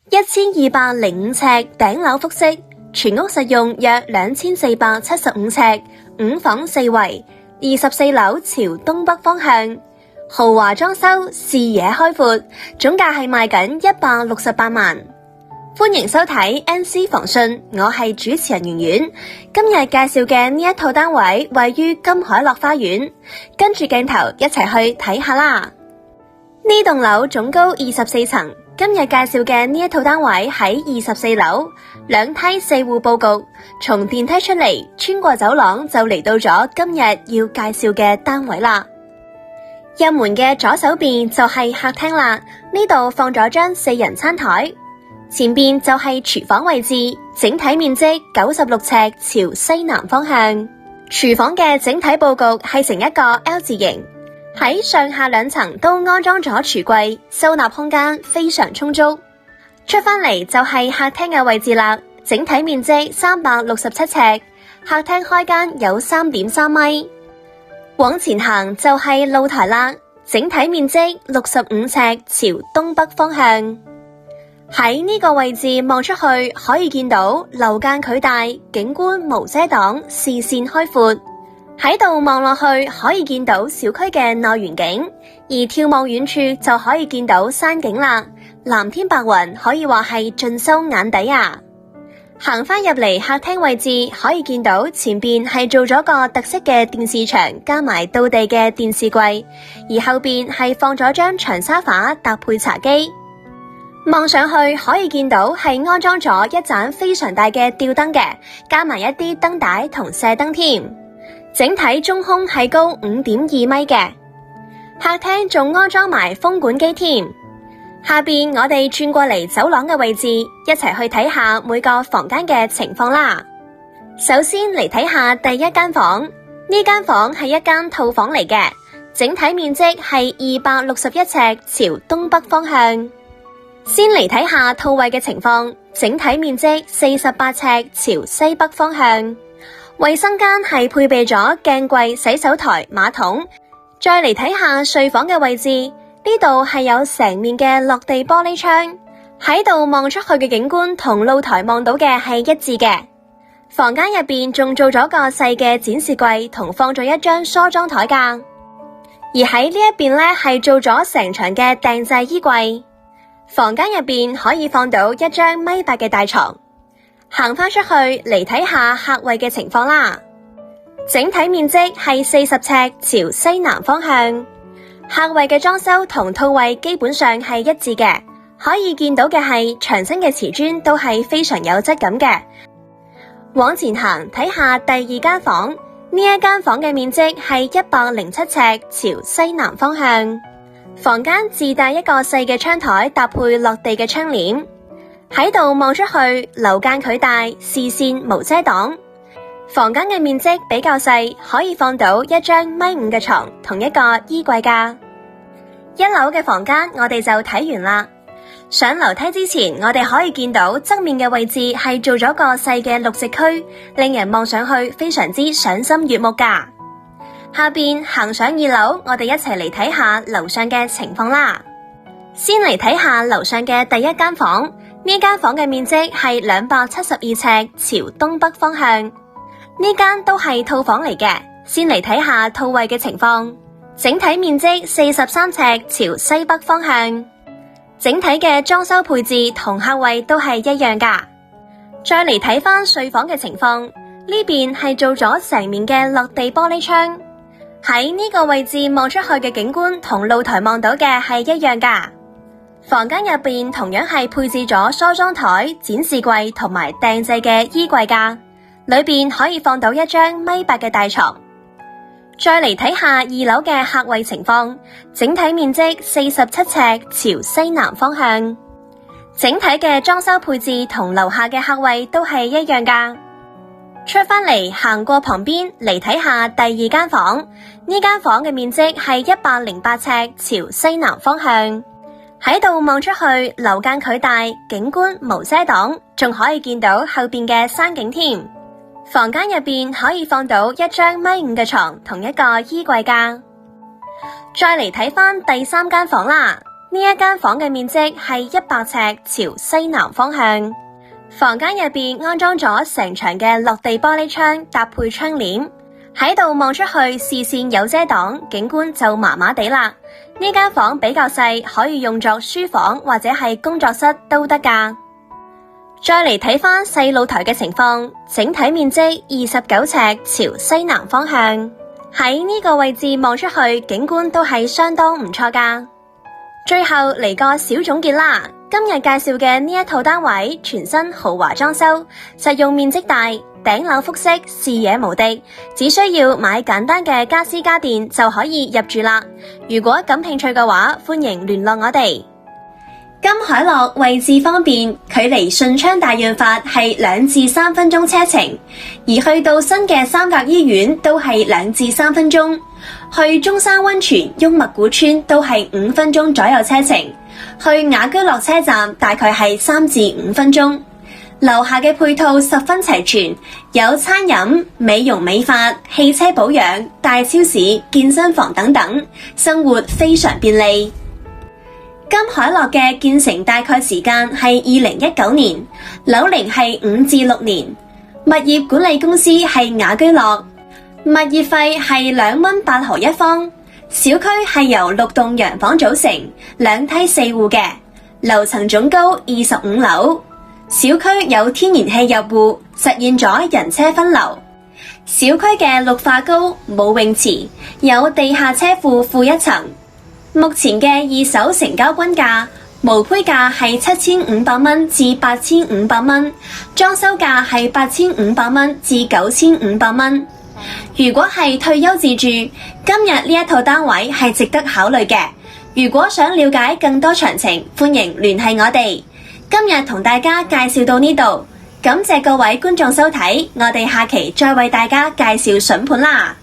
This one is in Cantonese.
1205尺頂樓複式，全屋實用約2475尺，5房4衛，24樓朝東北方向，豪華裝修，視野開闊，總價係賣緊168萬。歡迎收睇 NC 房訊，我係主持人圓圓。今日介紹嘅呢一套單位位於金海樂花園，跟住鏡頭一齊去睇下啦。呢棟樓總高24層，今日介紹嘅呢一套單位喺24樓，2梯4戶佈局，從電梯出嚟，穿過走廊就嚟到咗今日要介紹嘅單位啦。入門嘅左手邊就係客廳啦，呢度放咗張4人餐台。前邊就係廚房位置，整體面積96尺，朝西南方向。廚房嘅整體佈局係成一個 L 字形，喺上下兩層都安裝咗櫥櫃，收納空間非常充足。出返嚟就係客廳嘅位置啦，整體面積367尺，客廳開間有3.3米。往前行就係露台啦，整體面積65尺，朝東北方向。喺呢個位置望出去可以見到樓間距大，景觀無遮擋，視線開闊。喺度望落去可以見到小區嘅內園景，而眺望遠處就可以見到山景啦，藍天白雲可以話係盡收眼底啊！行返入嚟客廳位置，可以見到前邊係做咗個特色嘅電視牆，加埋道地嘅電視櫃，而後邊係放咗張長沙發搭配茶几。望上去可以見到係安裝咗一盞非常大嘅吊燈嘅，加埋一啲燈帶同射燈添。整體中空係高5.2米嘅，客廳仲安裝埋風管機添。下邊我哋轉過嚟走廊嘅位置，一齊去睇下每個房間嘅情況啦。首先嚟睇下第一間房，呢間房係一間套房嚟嘅，整體面積係261尺，朝東北方向。先嚟睇下套位嘅情況，整體面積48尺，朝西北方向。衛生間係配備咗鏡櫃、洗手台、馬桶。再嚟睇下睡房嘅位置，呢度係有成面嘅落地玻璃窗，喺度望出去嘅景觀同露台望到嘅係一致嘅。房間入邊仲做咗個細嘅展示櫃，同放咗一張梳妝台架。而喺呢一邊呢，係做咗成牆嘅訂製衣櫃。房間入邊可以放到一張1.8米嘅大床。行返出去嚟睇下客位嘅情況啦。整體面積係40尺，朝西南方向。客位嘅裝修同套位基本上係一致嘅，可以見到嘅係牆身嘅瓷磚都係非常有質感嘅。往前行睇下第二間房，呢一間房嘅面積係107尺，朝西南方向。房間自帶一個細嘅窗台，搭配落地嘅窗簾，喺度望出去，樓間距大，視線無遮擋。房間嘅面積比較細，可以放到一張1.5米嘅床同一個衣櫃架。一樓嘅房間我哋就睇完啦。上樓梯之前，我哋可以見到側面嘅位置係做咗個細嘅綠植區，令人望上去非常之賞心悅目㗎。下邊行上2樓，我哋一齊嚟睇下樓上嘅情況啦。先嚟睇下樓上嘅第一間房，呢間房嘅面積係272尺，朝東北方向。呢間都係套房嚟嘅。先嚟睇下套位嘅情況，整體面積43尺，朝西北方向。整體嘅裝修配置同客位都係一樣㗎。再嚟睇返睡房嘅情況，呢邊係做咗成面嘅落地玻璃窗。喺呢個位置望出去嘅景觀同露台望到嘅係一樣㗎。房間入邊同樣係配置咗梳妝台、展示櫃同埋訂製嘅衣櫃架，裏邊可以放到一張1.8米嘅大床。再嚟睇下2樓嘅客位情況，整體面積47尺，朝西南方向。整體嘅裝修配置同樓下嘅客位都係一樣㗎。出返嚟行過旁邊嚟睇下第二間房，呢間房嘅面積係108尺，朝西南方向。喺度望出去，樓間距大，景觀無遮擋，仲可以見到後邊嘅山景添。房間入邊可以放到一張1.5米嘅床同一個衣櫃架。再嚟睇返第3間房啦，呢一間房嘅面積係100尺，朝西南方向。房間入邊安裝咗成牆嘅落地玻璃窗搭配窗簾，喺度望出去視線有遮擋，景觀就麻麻地啦。呢間房比較細，可以用作書房或者係工作室都得㗎。再嚟睇返細露台嘅情況，整體面積29尺，朝西南方向。喺呢個位置望出去，景觀都係相當唔錯㗎。最後嚟個小總結啦，今日介紹嘅呢一套單位全新豪華裝修，實用面積大，頂樓複式，視野無敵，只需要買簡單嘅家私家電就可以入住啦。如果感興趣嘅話，歡迎聯絡我哋。金海樂位置方便，距離順昌大潤發係2至3分鐘車程，而去到新嘅三甲醫院都係2至3分鐘，去中山溫泉、雍麥古村都係5分鐘左右車程，去雅居樂車站大概係3至5分鐘。樓下嘅配套十分齊全，有餐飲、美容美髮、汽車保養、大超市、健身房等等，生活非常便利。金海樂嘅建成大概時間係2019年，樓齡係5至6年，物業管理公司係雅居樂，物業費係2蚊8毫一方，小區係由6棟洋房組成，2梯4戶嘅，樓層總高25樓，小區有天然氣入戶，實現咗人車分流。小區嘅綠化高，冇泳池，有地下車庫負1層。目前嘅二手成交均價，無坯價係7500蚊至8500蚊，裝修價係8500蚊至9500蚊。如果係退休自住，今日呢一套單位係值得考慮嘅。如果想了解更多詳情，歡迎聯繫我哋。今日同大家介紹到呢度，感謝各位觀眾收睇，我哋下期再為大家介紹筍盤啦。